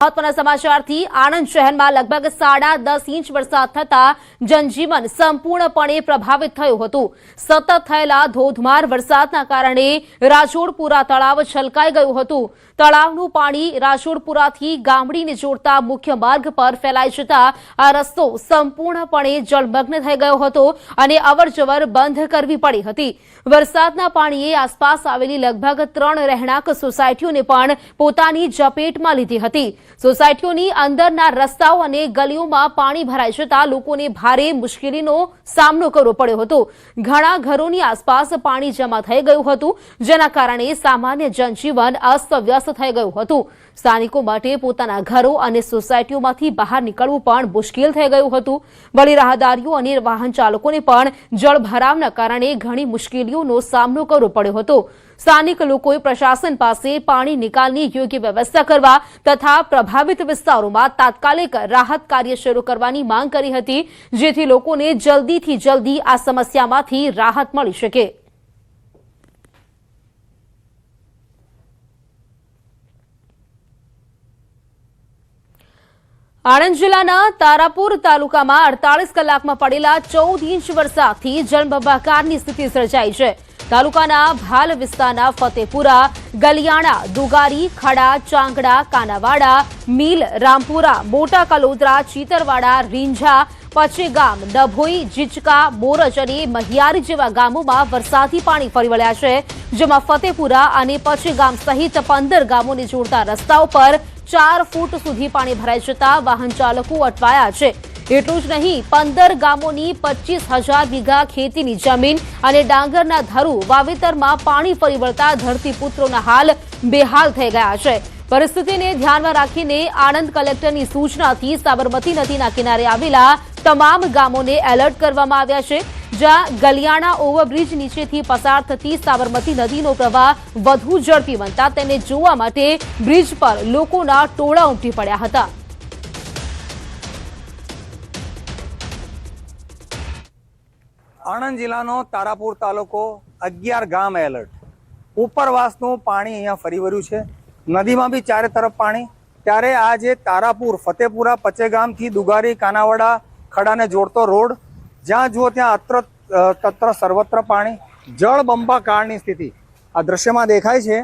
મહત્વના સમાચારથી આણંદ શહેરમાં લગભગ 10.5 ઇંચ વરસાદ થતા જનજીવન સંપૂર્ણપણે પ્રભાવિત થયું હતું। સતત થયેલા ધોધમાર વરસાદના કારણે રાજોડપુરા તળાવ છલકાઈ ગયું હતું। તળાવનું પાણી રાજોડપુરાથી ગામડીને જોડતા મુખ્ય માર્ગ પર ફેલાઈ જતા આ રસ્તો સંપૂર્ણપણે જળમગ્ન થઈ ગયો હતો અને અવરજવર બંધ કરવી પડી હતી। વરસાદના પાણીએ આસપાસ આવેલી લગભગ 3 રહેણાંક સોસાયટીઓને પણ પોતાની ઝપેટમાં લીધી હતી। સોસાયટીઓની અંદરના રસ્તાઓ અને ગલીઓમાં પાણી ભરાઈ જતા લોકોને ભારે મુશ્કેલીનો સામનો કરવો પડ્યો હતો। ઘણા ઘરોની આસપાસ પાણી જમા થઈ ગયું હતું, જેના કારણે સામાન્ય જનજીવન અસ્તવ્યસ્ત થઈ ગયું હતું। સ્થાનિકો માટે પોતાના ઘરો અને સોસાયટીઓમાંથી બહાર નીકળવું પણ મુશ્કેલ થઈ ગયું હતું। વળી રાહદારીઓ અને વાહન ચાલકોને પણ જળભરાવના કારણે ઘણી મુશ્કેલીઓનો સામનો કરવો પડ્યો હતો। સ્થાનિક લોકોએ પ્રશાસન પાસે પાણી નિકાલની યોગ્ય વ્યવસ્થા કરવા તથા પ્રભાવિત વિસ્તારોમાં તાત્કાલિક રાહત કાર્ય શરૂ કરવાની માંગ કરી હતી, જેથી લોકોને જલ્દીથી જલ્દી આ સમસ્યામાંથી રાહત મળી શકે। આણંદ જિલ્લાના તારાપુર તાલુકામાં 48 કલાકમાં પડેલા 14 ઇંચ વરસાદથી જળબંબાકારની સ્થિતિ સર્જાઈ છે। તાલુકાના ભાલ વિસ્તારના ફતેપુરા, ગલિયાણા, દુગારી, ખડા, ચાંગડા, કાનાવાડા, મીલ, રામપુરા, મોટા કલોદરા, ચીતરવાડા, રીંઝા, પચેગામ, ડભોઈ, જીચકા, બોરજ અને મહિયારી જેવા ગામોમાં વરસાદી પાણી ફરી વળ્યા છે, જેમાં ફતેપુરા અને પચેગામ સહિત 15 ગામોને જોડતા રસ્તાઓ પર 4 ફૂટ સુધી પાણી ભરાઈ જતા વાહન ચાલકો અટવાયા છે। એટલું જ નહીં, 15 ગામોની 25,000 વીઘા ખેતીની જમીન અને ડાંગરના ધરું વાવેતરમાં પાણી ફરી વળતા ધરતીપુત્રોના હાલ બેહાલ થઈ ગયા છે। પરિસ્થિતિને ધ્યાનમાં રાખીને આણંદ કલેક્ટરની સૂચનાથી સાબરમતી નદીના કિનારે આવેલા તમામ ગામોને એલર્ટ કરવામાં આવ્યા છે, જ્યાં ગલિયાણા ઓવરબ્રિજ નીચેથી પસાર થતી સાબરમતી નદીનો પ્રવાહ વધુ ઝડપી બનતા તેને જોવા માટે બ્રિજ પર લોકોના ટોળા ઉમટી પડ્યા હતા। આણંદ જિલ્લાનો તારાપુર તાલુકો 11 ગામ એલર્ટ। ઉપરવાસનું પાણી અહીંયા ફરી વળ્યું છે। નદીમાં બી ચારે તરફ પાણી। ત્યારે આ જે તારાપુર, ફતેપુરા, પચેગામથી દુગારી, કાનાવાડા, ખડાને જોડતો રોડ, જ્યાં જુઓ ત્યાં તત્ર સર્વત્ર પાણી, જળબંબાકારની સ્થિતિ આ દ્રશ્યમાં દેખાય છે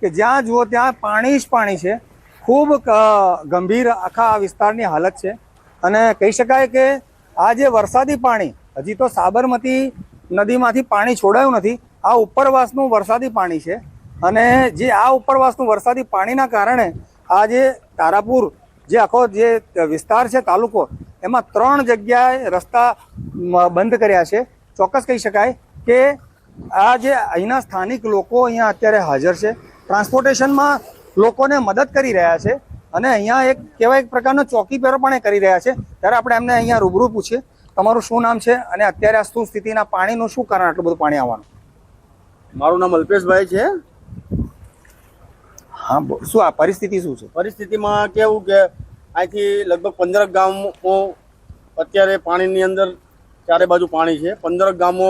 કે જ્યાં જુઓ ત્યાં પાણી જ પાણી છે। ખૂબ ગંભીર આખા આ વિસ્તારની હાલત છે અને કહી શકાય કે આ જે વરસાદી પાણી હજી તો સાબરમતી નદીમાંથી પાણી છોડાયું નથી, આ ઉપરવાસનું વરસાદી પાણી છે અને જે આ ઉપરવાસનું વરસાદી પાણીના કારણે આ જે તારાપુર જે આખો જે વિસ્તાર છે તાલુકો, એમાં 3 જગ્યાએ રસ્તા બંધ કર્યા છે। ચોક્કસ કહી શકાય કે આ જે અહીંના સ્થાનિક લોકો અહીંયા અત્યારે હાજર છે, ટ્રાન્સપોર્ટેશનમાં લોકોને મદદ કરી રહ્યા છે અને અહીંયા એક કહેવાય એક પ્રકારનો ચોકી પહેરો પણ કરી રહ્યા છે। ત્યારે આપણે એમને અહીંયા રૂબરૂ પૂછીએ, તમારું શું નામ છે અને અત્યારે આ શું સ્થિતિના પાણીનું શું કારણ આટલું બધું પાણી આવવાનું? મારું નામ અલ્પેશભાઈ છે। હા, શું આ પરિસ્થિતિ શું છે? પરિસ્થિતિમાં કેવું કે અહીંથી લગભગ 15 ગામો અત્યારે પાણીની અંદર ચારે બાજુ પાણી છે। 15 ગામો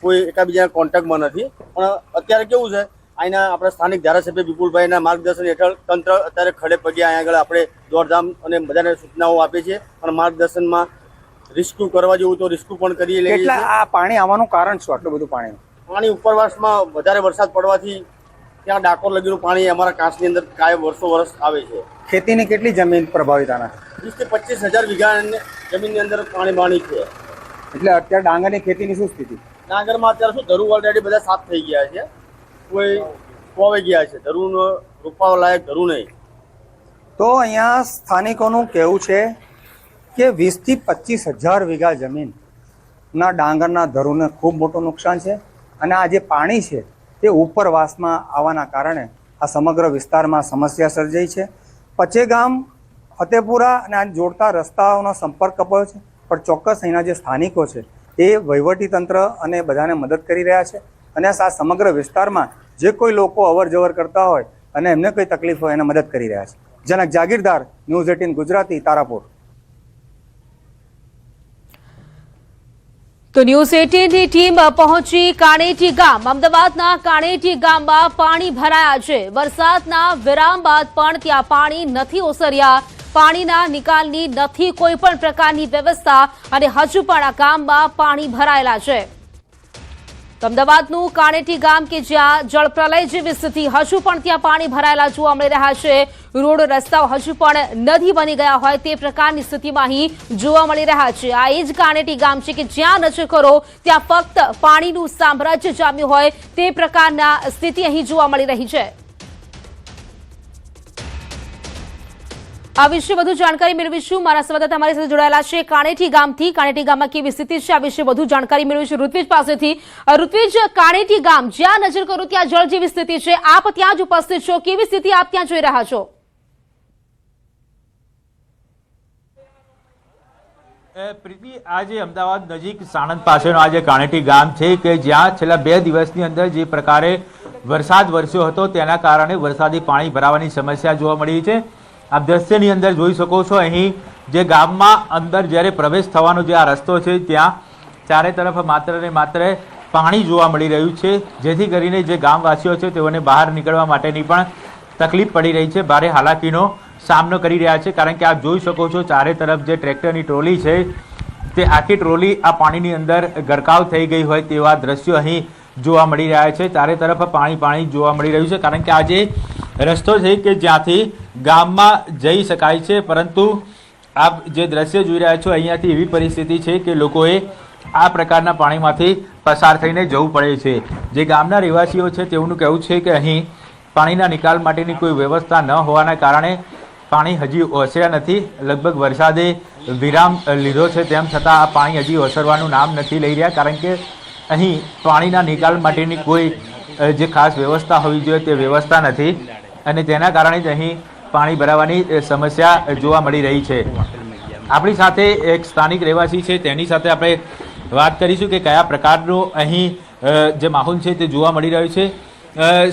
કોઈ એકાબીજાના કોન્ટેક્ટમાં નથી, પણ અત્યારે કેવું છે અહીંના આપણા સ્થાનિક ધારાસભ્ય વિપુલભાઈના માર્ગદર્શન હેઠળ તંત્ર અત્યારે ખડે પગે અહીંયા આગળ આપણે દોડધામ અને બધાને સૂચનાઓ આપીએ છીએ અને માર્ગદર્શનમાં રિસ્ક્યુ કરવા જેવું તો રિસ્ક્યુ પણ કરી લઈએ છીએ। આ પાણી આવવાનું કારણ શું આટલું બધું પાણી? પાણી ઉપરવાસમાં વધારે વરસાદ પડવાથી ત્યાં ડાકોર લગીનું પાણી અમારા કાંસની અંદર કાયમ વર્ષ આવે છે। ખેતીની કેટલી જમીન પ્રભાવિત આના? 20 થી 25,000 વીઘા જમીનની અંદર પાણી છે। એટલે અત્યારે ડાંગરની ખેતીની શું સ્થિતિ? ડાંગરમાં અત્યારે શું ધરું ઓલરેડી બધા સાફ થઈ ગયા છે, કોઈ કોવાઈ ગયા છે, ધરું રોપવા લાયક ધરું નહીં। તો અહીંયા સ્થાનિકોનું કહેવું છે કે 20 થી 25,000 વીઘા જમીનના ડાંગરના ધરુને ખૂબ મોટું નુકસાન છે અને આ જે પાણી છે તે ઉપરવાસમાં આવવાના કારણે આ સમગ્ર વિસ્તારમાં સમસ્યા સર્જાઈ છે। પચેગામ, ફતેપુરા અને આ જોડતા રસ્તાઓનો સંપર્ક કપાયો છે, પણ ચોક્કસ અહીંના જે સ્થાનિકો છે એ વહીવટીતંત્ર અને બધાને મદદ કરી રહ્યા છે અને આ સમગ્ર વિસ્તારમાં જે કોઈ લોકો અવર જવર કરતા હોય અને એમને કોઈ તકલીફ હોય એને મદદ કરી રહ્યા છે। જનક જાગીરદાર, ન્યૂઝ 18 ગુજરાતી, તારાપુર। તો ન્યૂઝ 18 ની ટીમ પહોંચી કાણેટી ગામ. અમદાવાદના કાણેટી ગામમાં પાણી ભરાયા છે. વરસાદના વિરામ બાદ પણ ત્યાં પાણી નથી ઓસર્યા. પાણીના નિકાલની નથી કોઈ પણ પ્રકારની વ્યવસ્થા અને હજુ પણ આ ગામમાં પાણી ભરાયેલા છે. તો અમદાવાદનું કાણેટી ગામ કે જ્યાં જળપ્રલય જેવી સ્થિતિ, હજુ પણ ત્યાં પાણી ભરાયેલા જોવા મળી રહ્યા છે. રોડ રસ્તાઓ હજુ પણ નદી બની ગયા હોય તે પ્રકારની સ્થિતિમાં અહીં જોવા મળી રહ્યા છે. આ એ જ કાણેટી ગામ છે કે જ્યાં નજર કરો ત્યાં ફક્ત પાણીનું સામ્રાજ્ય જામ્યું હોય તે પ્રકારના સ્થિતિ અહીં જોવા મળી રહી છે. આ વિશે વધુ જાણકારી મેળવીશું. મારા સંવાદદાતા અમારી સાથે જોડાયેલા છે કાણેટી ગામથી. કાણેટી ગામમાં કેવી સ્થિતિ છે આ વિશે વધુ જાણકારી મેળવીશું ઋત્વિજ પાસેથી. ઋત્વિજ, કાણેટી ગામ જ્યાં નજર કરો ત્યાં જળ જેવી સ્થિતિ છે. આપ ત્યાં જ ઉપસ્થિત છો, કેવી સ્થિતિ આપ ત્યાં જોઈ રહ્યા છો? પ્રીતિ, આજે અમદાવાદ નજીક સાણંદ પાસેનો આજે કાણેટી ગામ છે કે જ્યાં છેલ્લા 2 દિવસની અંદર જે પ્રકારે વરસાદ વરસ્યો હતો તેના કારણે વરસાદી પાણી ભરાવાની સમસ્યા જોવા મળી છે. આપ દ્રશ્યની અંદર જોઈ શકો છો, અહીં જે ગામમાં અંદર જ્યારે પ્રવેશ થવાનો જે આ રસ્તો છે ત્યાં ચારે તરફ માત્ર ને માત્ર પાણી જોવા મળી રહ્યું છે, જેથી કરીને જે ગામવાસીઓ છે તેઓને બહાર નીકળવા માટેની પણ તકલીફ પડી રહી છે. ભારે હાલાકીનો સામનો કરી રહ્યા છે, કારણ કે આપ જોઈ શકો છો ચારે તરફ જે ટ્રેક્ટરની ટ્રોલી છે તે આખી ટ્રોલી આ પાણીની અંદર ગરકાવ થઈ ગઈ હોય તેવા દ્રશ્યો અહીં જોવા મળી રહ્યા છે. ચારે તરફ પાણી જોવા મળી રહ્યું છે, કારણ કે આ જે રસ્તો છે કે જ્યાંથી ગામમાં જઈ શકાય છે, પરંતુ આપ જે દ્રશ્ય જોઈ રહ્યા છો અહીંયાથી એવી પરિસ્થિતિ છે કે લોકોએ આ પ્રકારના પાણીમાંથી પસાર થઈને જવું પડે છે. જે ગામના રહેવાસીઓ છે તેઓનું કહેવું છે કે અહીં પાણીના નિકાલ માટેની કોઈ વ્યવસ્થા ન હોવાના કારણે પાણી હજી ઓસર્યા નથી. લગભગ વરસાદે વિરામ લીધો છે તેમ છતાં આ પાણી હજી ઓસરવાનું નામ નથી લઈ રહ્યા, કારણ કે અહીં પાણીના નિકાલ માટેની કોઈ જે ખાસ વ્યવસ્થા હોવી જોઈએ તે વ્યવસ્થા નથી અને તેના કારણે જ અહીં પાણી ભરાવાની સમસ્યા જોવા મળી રહી છે. આપણી સાથે એક સ્થાનિક રહેવાસી છે, તેની સાથે આપણે વાત કરીશું કે કયા પ્રકારનો અહીં જે માહોલ છે તે જોવા મળી રહ્યો છે.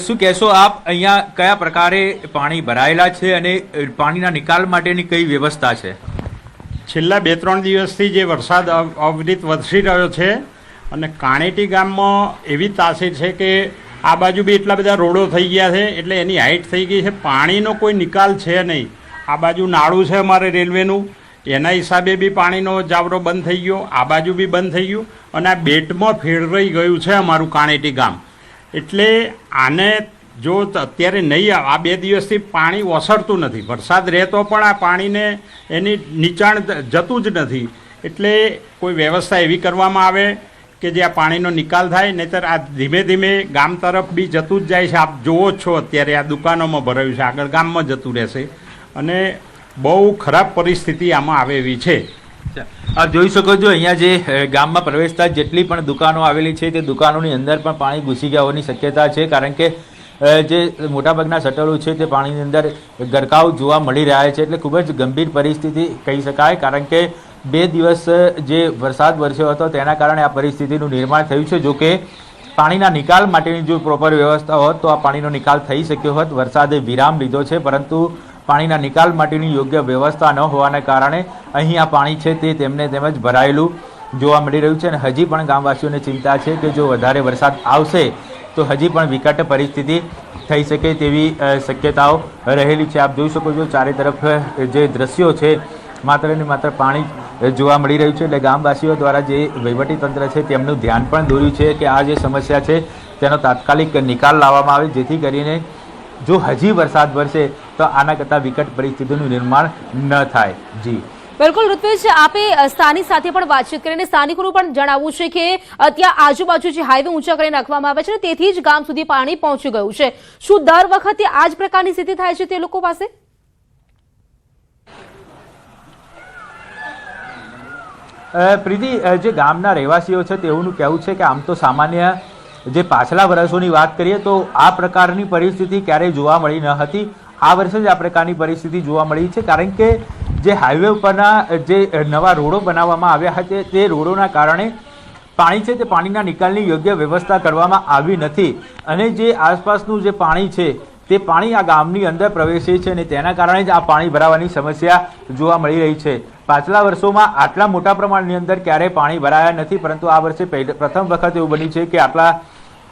શું કહેશો આપ, અહીંયા કયા પ્રકારે પાણી ભરાયેલા છે અને પાણીના નિકાલ માટેની કઈ વ્યવસ્થા છે? છેલ્લા 2-3 દિવસથી જે વરસાદ અવિરત વરસી રહ્યો છે અને કાણેટી ગામમાં એવી તાસીર છે કે આ બાજુ બી એટલા બધા રોડો થઈ ગયા છે, એટલે એની હાઈટ થઈ ગઈ છે. પાણીનો કોઈ નિકાલ છે નહીં. આ બાજુ નાળું છે અમારે રેલવેનું, એના હિસાબે બી પાણીનો જાવરો બંધ થઈ ગયો, આ બાજુ બી બંધ થઈ ગયું અને આ બેટમાં ફેરવાઈ ગયું છે અમારું કાણેટી ગામ. એટલે આને જો અત્યારે નહીં, આ 2 દિવસથી પાણી ઓસરતું નથી. વરસાદ રહેતો પણ આ પાણીને એની નીચાણ જતું જ નથી. એટલે કોઈ વ્યવસ્થા એવી કરવામાં આવે કે જે આ પાણીનો નિકાલ થાય, નહીંતર આ ધીમે ધીમે ગામ તરફ બી જતું જ જાય છે. આપ જુઓ છો અત્યારે આ દુકાનોમાં ભરાયું છે, આગળ ગામમાં જતું રહેશે અને બહુ ખરાબ પરિસ્થિતિ આમાં આવે એવી છે. આપ જોઈ શકો છો અહીંયા જે ગામમાં પ્રવેશતા જેટલી પણ દુકાનો આવેલી છે તે દુકાનોની અંદર પણ પાણી ઘૂસી ગયા હોવાની શક્યતા છે, કારણ કે જે મોટાભાગના શટરો છે તે પાણીની અંદર ગરકાવ જોવા મળી રહ્યા છે. એટલે ખૂબ જ ગંભીર પરિસ્થિતિ કહી શકાય, કારણ કે 2 દિવસ જે વરસાદ વરસ્યો હતો તેના કારણે આ પરિસ્થિતિનું નિર્માણ થયું છે. જો કે પાણીના નિકાલ માટેની જો પ્રોપર વ્યવસ્થા હોત તો આ પાણીનો નિકાલ થઈ શક્યો હોત. વરસાદે વિરામ લીધો છે, પરંતુ પાણીના નિકાલ માટેની યોગ્ય વ્યવસ્થા ન હોવાને કારણે અહીં આ પાણી છે તે તેમને તેમજ ભરાયેલું જોવા મળી રહ્યું છે. અને હજી પણ ગામવાસીઓને ચિંતા છે કે જો વધારે વરસાદ આવશે તો હજી પણ વિકટ પરિસ્થિતિ થઈ શકે તેવી શક્યતાઓ રહેલી છે. આપ જોઈ શકો છો ચારે તરફ જે દ્રશ્યો છે માત્ર ને માત્ર પાણી જોવા મળી રહ્યું છે. એટલે ગામવાસીઓ દ્વારા જે વહીવટીતંત્ર છે તેમનું ધ્યાન પણ દોર્યું છે કે આ જે સમસ્યા છે તેનો તાત્કાલિક નિકાલ લાવવામાં આવે, જેથી કરીને જો હજી વરસાદ વરસે તો આના કરતાં વિકટ પરિસ્થિતિનું નિર્માણ ન થાય. જી બિલકુલ ઋત્વિજ, આપે સ્થાનિક સાથે પણ વાતચીત કરીને સ્થાનિકોનું પણ જણાવવું છે કે ત્યાં આજુબાજુ જે હાઈવે ઊંચા કરીને નાખવામાં આવે છે તેથી જ ગામ સુધી પાણી પહોંચી ગયું છે. શું દર વખતે આ જ પ્રકારની સ્થિતિ થાય છે તે લોકો પાસે? પ્રીતિ, જે ગામના રહેવાસીઓ છે તેઓનું કહેવું છે કે આમ તો સામાન્ય જે પાછલા વર્ષોની વાત કરીએ તો આ પ્રકારની પરિસ્થિતિ ક્યારેય જોવા મળી ન હતી. આ વર્ષે જ આ પ્રકારની પરિસ્થિતિ જોવા મળી છે, કારણ કે જે હાઈવે ઉપરના જે નવા રોડો બનાવવામાં આવ્યા હતા તે રોડોના કારણે પાણી છે તે પાણીના નિકાલની યોગ્ય વ્યવસ્થા કરવામાં આવી નથી અને જે આસપાસનું જે પાણી છે તે પાણી આ ગામની અંદર પ્રવેશે છે અને તેના કારણે જ આ પાણી ભરાવાની સમસ્યા જોવા મળી રહી છે. પાછલા વર્ષોમાં આટલા મોટા પ્રમાણની અંદર ક્યારેય પાણી ભરાયા નથી, પરંતુ આ વર્ષે પ્રથમ વખત એવું બન્યું છે કે આટલા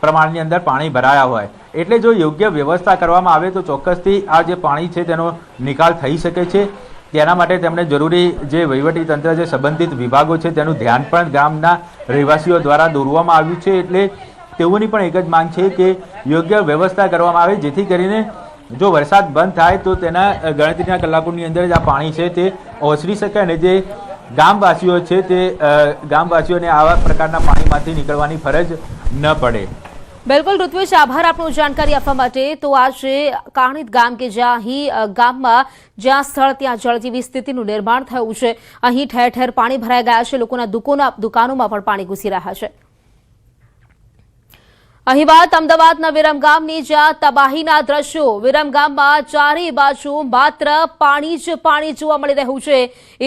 પ્રમાણની અંદર પાણી ભરાયા હોય. એટલે જો યોગ્ય વ્યવસ્થા કરવામાં આવે તો ચોક્કસથી આ જે પાણી છે તેનો નિકાલ થઈ શકે છે. તેના માટે તેમણે જરૂરી જે વહીવટી તંત્ર છે, સંબંધિત વિભાગો છે, તેનું ધ્યાન પણ ગામના રહેવાસીઓ દ્વારા દોરવામાં આવ્યું છે. એટલે તેઓની પણ એક જ માંગ છે કે યોગ્ય વ્યવસ્થા કરવામાં આવે, જેથી કરીને જો વરસાદ બંધ થાય તો તેના ગણતરીના કલાકોની અંદર જ આ પાણી છે તે ઓસરી શકે અને જે ગામવાસીઓ છે તે ગામવાસીઓને આવા પ્રકારના પાણીમાંથી નીકળવાની ફરજ ન પડે. બિલકુલ ઋત્વિજ, આભાર આપનો જાણકારી આપવા માટે. તો આજે કાણિત ગામ કે જ્યાં અહીં ગામમાં જ્યાં સ્થળ ત્યાં જળ જેવી સ્થિતિનું નિર્માણ થયું છે, અહીં ઠેર ઠેર પાણી ભરાઈ ગયા છે. લોકોના દુકાનોમાં પણ પાણી ઘૂસી રહ્યા છે. અહીં વાત અમદાવાદના વિરમગામની, જ્યાં તબાહીના દ્રશ્યો. વિરમગામમાં ચારે બાજુ માત્ર પાણી જ પાણી જોવા મળી રહ્યું છે.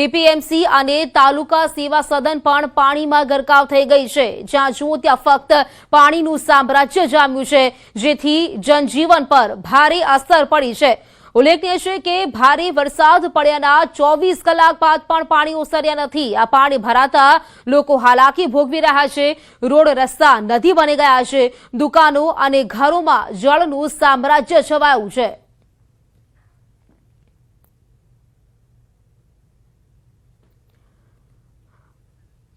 એપીએમસી અને તાલુકા સેવા સદન પણ પાણીમાં ગરકાવ થઈ ગઈ છે. જ્યાં જુઓ ત્યાં ફક્ત પાણીનું સામ્રાજ્ય જામ્યું છે, જેથી જનજીવન પર ભારે અસર પડી છે. ઉલ્લેખનીય છે કે ભારે વરસાદ પડ્યાના 24 કલાક બાદ પણ પાણી ઓસર્યા નથી. આ પાણી ભરાતા લોકો હાલાકી ભોગવી રહ્યા છે. રોડ રસ્તા નદી બની ગયા છે. દુકાનો અને ઘરોમાં જળનું સામ્રાજ્ય છવાયું છે.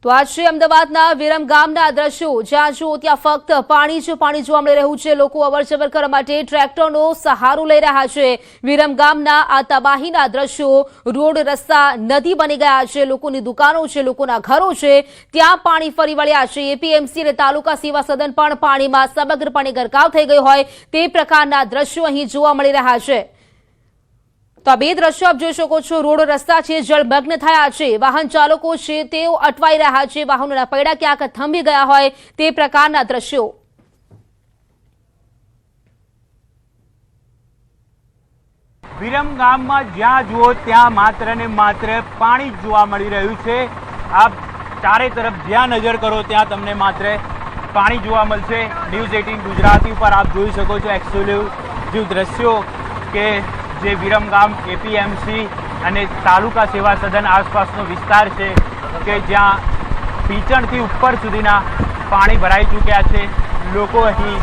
તો આ છે અમદાવાદના વિરમગામના દ્રશ્યો, જ્યાં જુઓ ત્યાં ફક્ત પાણી જ પાણી જોવા મળી રહ્યું છે. લોકો અવરજવર કરવા માટે ટ્રેક્ટરનો સહારો લઈ રહ્યા છે. વિરમગામના આ તબાહીના દ્રશ્યો, રોડ રસ્તા નદી બની ગયા છે. લોકોની દુકાનો છે, લોકોના ઘરો છે, ત્યાં પાણી ફરી વળ્યા છે. એપીએમસી અને તાલુકા સેવા સદન પણ પાણીમાં સમગ્રપણે ગરકાવ થઈ ગયો હોય તે પ્રકારના દ્રશ્યો અહીં જોવા મળી રહ્યા છે. તો આ બે દ્રશ્યો આપ જોઈ શકો છો. રોડ રસ્તા છે જળમગ્ન થયા છે. વાહન ચાલકો છે તેઓ અટવાઈ રહ્યા છે. વાહનોના પૈડા ક્યાંક થંભી ગયા હોય તે પ્રકારના દ્રશ્યો. વિરમગામમાં જ્યાં જુઓ ત્યાં માત્ર ને માત્ર પાણી જ જોવા મળી રહ્યું છે. આપ ચારે તરફ જ્યાં નજર કરો ત્યાં તમને માત્ર પાણી જોવા મળશે. ન્યૂઝ 18 ગુજરાતી ઉપર આપ જોઈ શકો છો એક્સક્લુઝિવ દ્રશ્યો કે જે વિરમગામ એપીએમસી અને તાલુકા સેવા સદન આસપાસનો વિસ્તાર છે કે જ્યાં પીચણથી ઉપર સુધીના પાણી ભરાઈ ચૂક્યા છે. લોકો અહીં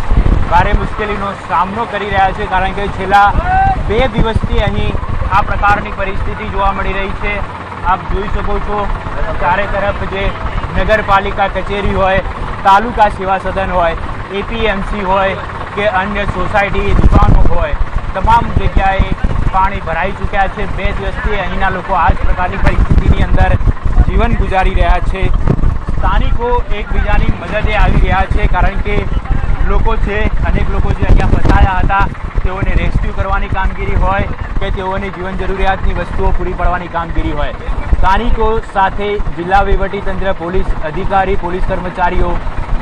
ભારે મુશ્કેલીનો સામનો કરી રહ્યા છે, કારણ કે છેલ્લા 2 દિવસથી અહીં આ પ્રકારની પરિસ્થિતિ જોવા મળી રહી છે. આપ જોઈ શકો છો ચારે તરફ જે નગરપાલિકા કચેરી હોય, તાલુકા સેવા સદન હોય, એપીએમસી હોય કે અન્ય સોસાયટી દુકાનો હોય, તમામ જગ્યાએ પાણી ભરાઈ ચૂક્યા છે. 2 દિવસથી અહીંના લોકો આ જ પ્રકારની પરિસ્થિતિની અંદર જીવન ગુજારી રહ્યા છે. સ્થાનિકો એકબીજાની મદદે આવી રહ્યા છે, કારણ કે લોકો છે, અનેક લોકો જે અહીંયા ફસાયા હતા તેઓને રેસ્ક્યુ કરવાની કામગીરી હોય કે તેઓની જીવન જરૂરિયાતની વસ્તુઓ પૂરી પાડવાની કામગીરી હોય. સ્થાનિકો સાથે જિલ્લા વહીવટીતંત્ર, પોલીસ અધિકારી, પોલીસ કર્મચારીઓ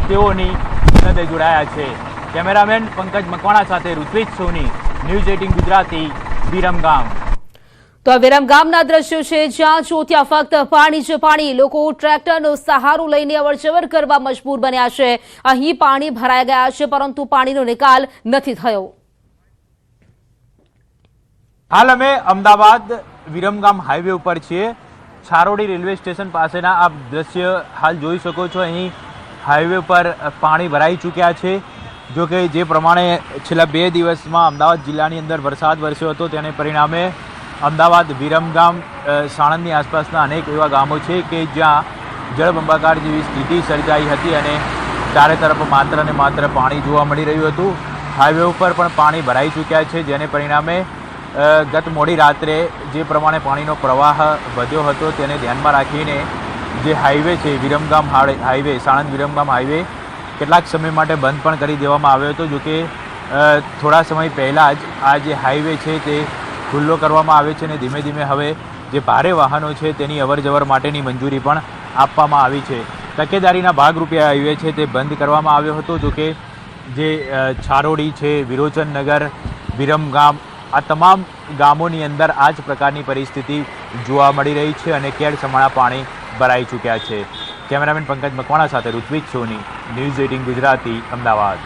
તેઓની મદદે જોડાયા છે. કેમેરામેન પંકજ મકવાણા સાથે ઋત્વિજ સોની, ન્યૂઝ 18 ગુજરાતી, વિરમગામ. તો આ વિરમગામના દ્રશ્યો છે, જ્યાં જો ત્યાં ફક્ત પાણી જ પાણી. લોકો ટ્રેક્ટરનો સહારો લઈને અવરજવર કરવા મજબૂર બન્યા છે. અહીં પાણી ભરાઈ ગયા છે, પરંતુ પાણીનો નિકાલ નથી થયો. હાલ અમે અમદાવાદ વિરમગામ હાઈવે ઉપર છીએ. છારોડી રેલવે સ્ટેશન પાસેના આપ દ્રશ્ય હાલ જોઈ શકો છો. અહીં હાઈવે પર પાણી ભરાઈ ચૂક્યા છે. જો કે જે પ્રમાણે છેલ્લા 2 દિવસમાં અમદાવાદ જિલ્લાની અંદર વરસાદ વરસ્યો હતો તેને પરિણામે અમદાવાદ, વિરમગામ, સાણંદની આસપાસના અનેક એવા ગામો છે કે જ્યાં જળબંબાકાર જેવી સ્થિતિ સર્જાઈ હતી અને ચારે તરફ માત્ર ને માત્ર પાણી જોવા મળી રહ્યું હતું. હાઈવે ઉપર પણ પાણી ભરાઈ ચૂક્યા છે, જેને પરિણામે ગત મોડી રાત્રે જે પ્રમાણે પાણીનો પ્રવાહ વધ્યો હતો તેને ધ્યાનમાં રાખીને જે હાઈવે છે વિરમગામ હાઈવે, સાણંદ વિરમગામ હાઈવે કેટલાક સમય માટે બંધ પણ કરી દેવામાં આવ્યો હતો. જોકે થોડા સમય પહેલાં જ આ જે હાઈવે છે તે ખુલ્લો કરવામાં આવ્યો છે અને ધીમે ધીમે હવે જે ભારે વાહનો છે તેની અવરજવર માટેની મંજૂરી પણ આપવામાં આવી છે. તકેદારીના ભાગરૂપે આ હાઈવે છે તે બંધ કરવામાં આવ્યો હતો. જોકે જે છારોડી છે, વિરોચનનગર, વિરમગામ, આ તમામ ગામોની અંદર આ જ પ્રકારની પરિસ્થિતિ જોવા મળી રહી છે અને કેડ સમાણા પાણી ભરાઈ ચૂક્યા છે. કેમેરામેન પંકજ મકવાણા સાથે ઋત્વિજ સોની, ન્યૂઝ 18 ગુજરાતી, અમદાવાદ.